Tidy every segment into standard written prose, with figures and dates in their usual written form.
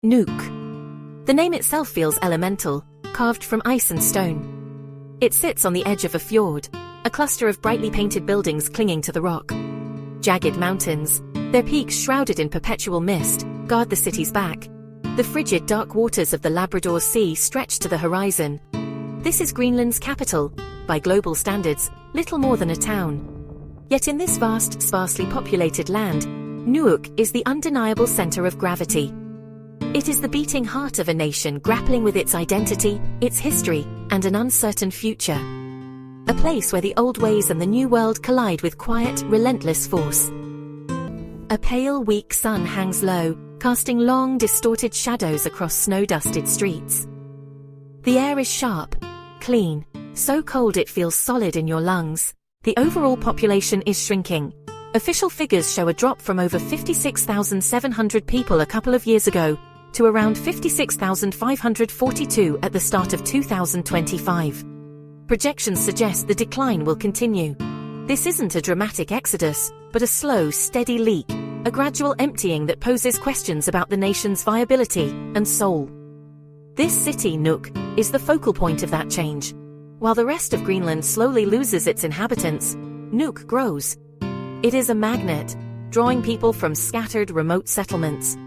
Nuuk. The name itself feels elemental, carved from ice and stone. It sits on the edge of a fjord, a cluster of brightly painted buildings clinging to the rock. Jagged mountains, their peaks shrouded in perpetual mist, guard the city's back. The frigid dark waters of the Labrador Sea stretch to the horizon. This is Greenland's capital, by global standards, little more than a town. Yet in this vast, sparsely populated land, Nuuk is the undeniable center of gravity. It is the beating heart of a nation grappling with its identity, its history, and an uncertain future. A place where the old ways and the new world collide with quiet, relentless force. A pale, weak sun hangs low, casting long, distorted shadows across snow-dusted streets. The air is sharp, clean, so cold it feels solid in your lungs. The overall population is shrinking. Official figures show a drop from over 56,700 people a couple of years ago to around 56,542 at the start of 2025. Projections suggest the decline will continue. This isn't a dramatic exodus, but a slow, steady leak, a gradual emptying that poses questions about the nation's viability and soul. This city, Nuuk, is the focal point of that change. While the rest of Greenland slowly loses its inhabitants, Nuuk grows. It is a magnet, drawing people from scattered, remote settlements.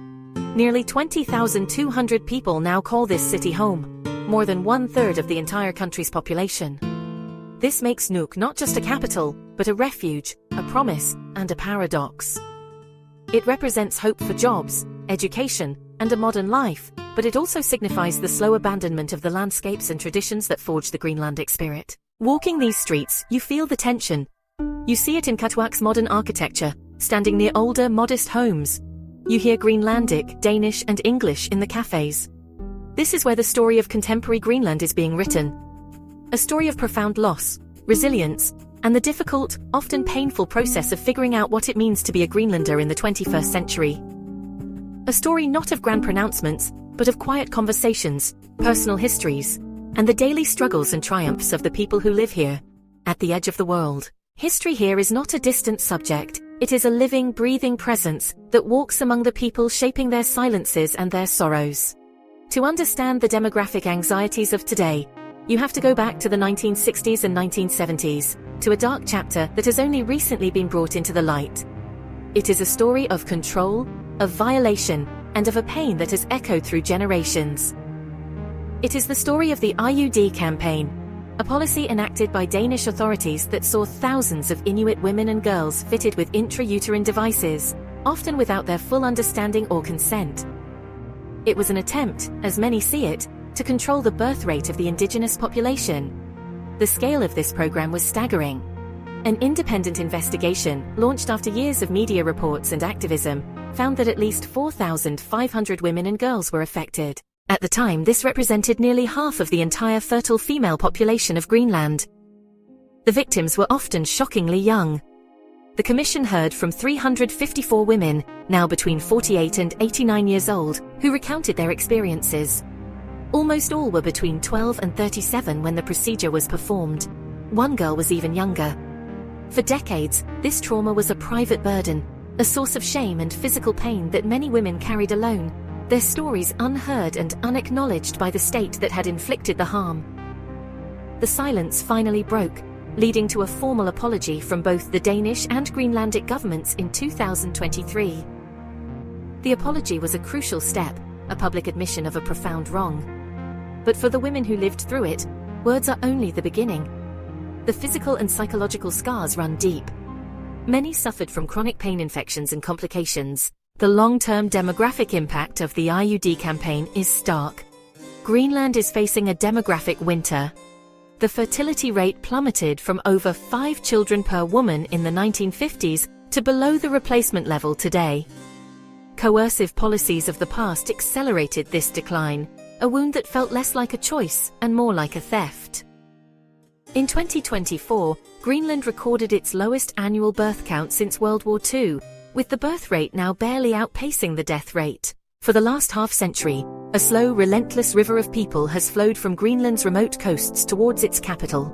Nearly 20,200 people now call this city home, more than one-third of the entire country's population. This makes Nuuk not just a capital, but a refuge, a promise, and a paradox. It represents hope for jobs, education, and a modern life, but it also signifies the slow abandonment of the landscapes and traditions that forge the Greenlandic spirit. Walking these streets, you feel the tension. You see it in Katuak's modern architecture, standing near older, modest homes. You hear Greenlandic, Danish, and English in the cafes. This is where the story of contemporary Greenland is being written. A story of profound loss, resilience, and the difficult, often painful process of figuring out what it means to be a Greenlander in the 21st century. A story not of grand pronouncements, but of quiet conversations, personal histories, and the daily struggles and triumphs of the people who live here, at the edge of the world. History here is not a distant subject, it is a living, breathing presence that walks among the people, shaping their silences and their sorrows. To understand the demographic anxieties of today, you have to go back to the 1960s and 1970s, to a dark chapter that has only recently been brought into the light. It is a story of control, of violation, and of a pain that has echoed through generations. It is the story of the IUD campaign, a policy enacted by Danish authorities that saw thousands of Inuit women and girls fitted with intrauterine devices, often without their full understanding or consent. It was an attempt, as many see it, to control the birth rate of the indigenous population. The scale of this program was staggering. An independent investigation, launched after years of media reports and activism, found that at least 4,500 women and girls were affected. At the time, this represented nearly half of the entire fertile female population of Greenland. The victims were often shockingly young. The commission heard from 354 women, now between 48 and 89 years old, who recounted their experiences. Almost all were between 12 and 37 when the procedure was performed. One girl was even younger. For decades, this trauma was a private burden, a source of shame and physical pain that many women carried alone, their stories unheard and unacknowledged by the state that had inflicted the harm. The silence finally broke, leading to a formal apology from both the Danish and Greenlandic governments in 2023. The apology was a crucial step, a public admission of a profound wrong. But for the women who lived through it, words are only the beginning. The physical and psychological scars run deep. Many suffered from chronic pain infections and complications. The long-term demographic impact of the IUD campaign is stark. Greenland is facing a demographic winter. The fertility rate plummeted from over 5 children per woman in the 1950s to below the replacement level today. Coercive policies of the past accelerated this decline, a wound that felt less like a choice and more like a theft. In 2024, Greenland recorded its lowest annual birth count since World War II, with the birth rate now barely outpacing the death rate. For the last half-century, a slow, relentless river of people has flowed from Greenland's remote coasts towards its capital.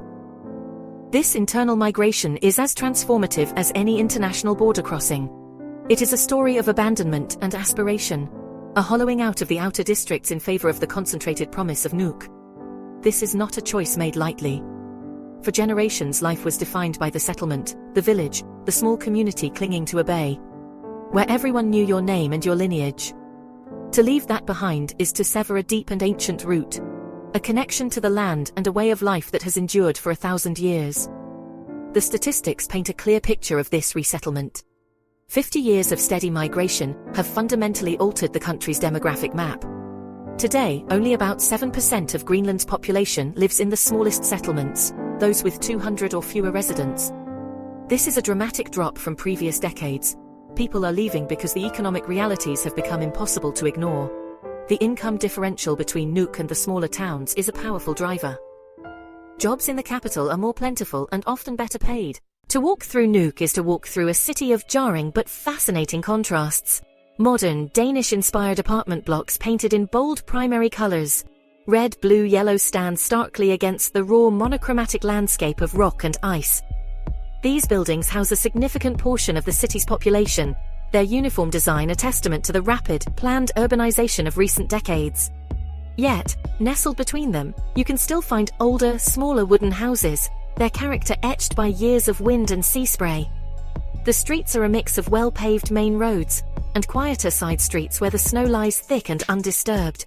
This internal migration is as transformative as any international border crossing. It is a story of abandonment and aspiration, a hollowing out of the outer districts in favor of the concentrated promise of Nuuk. This is not a choice made lightly. For generations, life was defined by the settlement, the village, the small community clinging to a bay, where everyone knew your name and your lineage. To leave that behind is to sever a deep and ancient root, a connection to the land and a way of life that has endured for 1,000 years. The statistics paint a clear picture of this resettlement. 50 years of steady migration have fundamentally altered the country's demographic map. Today, only about 7% of Greenland's population lives in the smallest settlements, those with 200 or fewer residents. This is a dramatic drop from previous decades. People are leaving because the economic realities have become impossible to ignore. The income differential between Nuuk and the smaller towns is a powerful driver. Jobs in the capital are more plentiful and often better paid. To walk through Nuuk is to walk through a city of jarring but fascinating contrasts. Modern, Danish-inspired apartment blocks painted in bold primary colors. Red, blue, yellow stand starkly against the raw monochromatic landscape of rock and ice. These buildings house a significant portion of the city's population, their uniform design a testament to the rapid, planned urbanization of recent decades. Yet, nestled between them, you can still find older, smaller wooden houses, their character etched by years of wind and sea spray. The streets are a mix of well-paved main roads, and quieter side streets where the snow lies thick and undisturbed.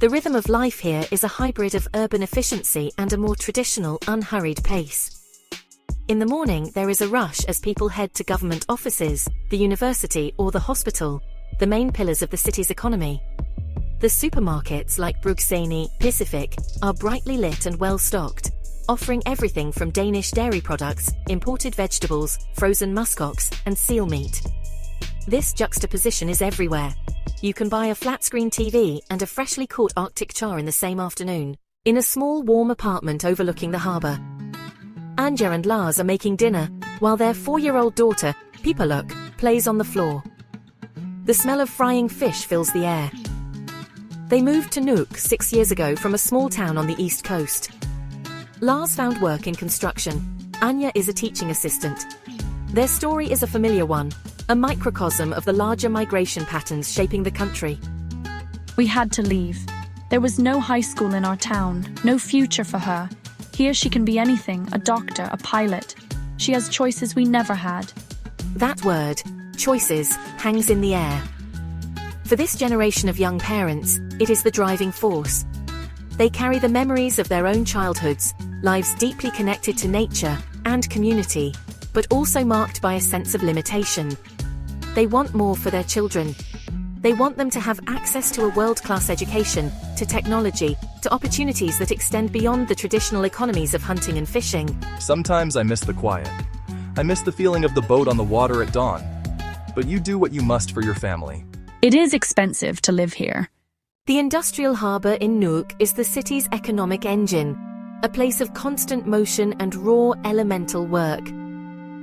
The rhythm of life here is a hybrid of urban efficiency and a more traditional, unhurried pace. In the morning, there is a rush as people head to government offices, the university or the hospital, the main pillars of the city's economy. The supermarkets like Brugseni, Pacific, are brightly lit and well-stocked, offering everything from Danish dairy products, imported vegetables, frozen muskox, and seal meat. This juxtaposition is everywhere. You can buy a flat-screen TV and a freshly caught Arctic char in the same afternoon, in a small warm apartment overlooking the harbour. Anja and Lars are making dinner, while their 4-year-old daughter, Pipaluk, plays on the floor. The smell of frying fish fills the air. They moved to Nuuk 6 years ago from a small town on the east coast. Lars found work in construction. Anja is a teaching assistant. Their story is a familiar one, a microcosm of the larger migration patterns shaping the country. We had to leave. There was no high school in our town, no future for her. Here she can be anything, a doctor, a pilot. She has choices we never had. That word, choices, hangs in the air. For this generation of young parents, it is the driving force. They carry the memories of their own childhoods, lives deeply connected to nature and community, but also marked by a sense of limitation. They want more for their children. They want them to have access to a world-class education, to technology, to opportunities that extend beyond the traditional economies of hunting and fishing. Sometimes I miss the quiet. I miss the feeling of the boat on the water at dawn. But you do what you must for your family. It is expensive to live here. The industrial harbour in Nuuk is the city's economic engine, a place of constant motion and raw elemental work.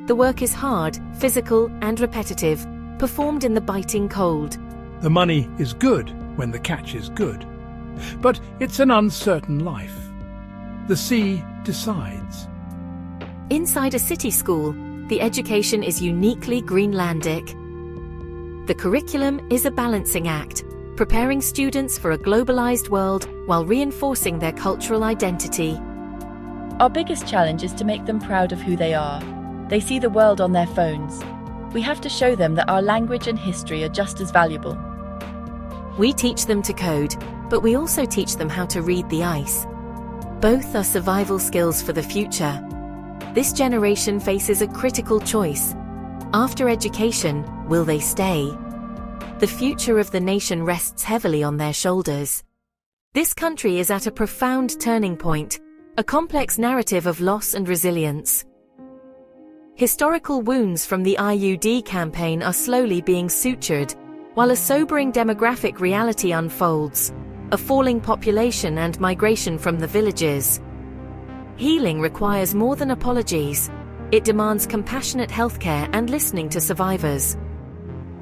The work is hard, physical, and repetitive, performed in the biting cold. The money is good when the catch is good, but it's an uncertain life. The sea decides. Inside a city school, the education is uniquely Greenlandic. The curriculum is a balancing act, preparing students for a globalized world while reinforcing their cultural identity. Our biggest challenge is to make them proud of who they are. They see the world on their phones. We have to show them that our language and history are just as valuable. We teach them to code, but we also teach them how to read the ice. Both are survival skills for the future. This generation faces a critical choice. After education, will they stay? The future of the nation rests heavily on their shoulders. This country is at a profound turning point, a complex narrative of loss and resilience. Historical wounds from the IUD campaign are slowly being sutured, while a sobering demographic reality unfolds, a falling population and migration from the villages. Healing requires more than apologies. It demands compassionate healthcare and listening to survivors.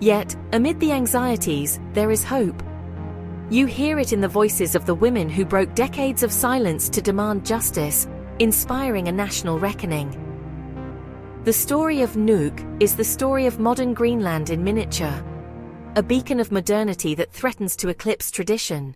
Yet, amid the anxieties, there is hope. You hear it in the voices of the women who broke decades of silence to demand justice, inspiring a national reckoning. The story of Nuuk is the story of modern Greenland in miniature. a beacon of modernity that threatens to eclipse tradition.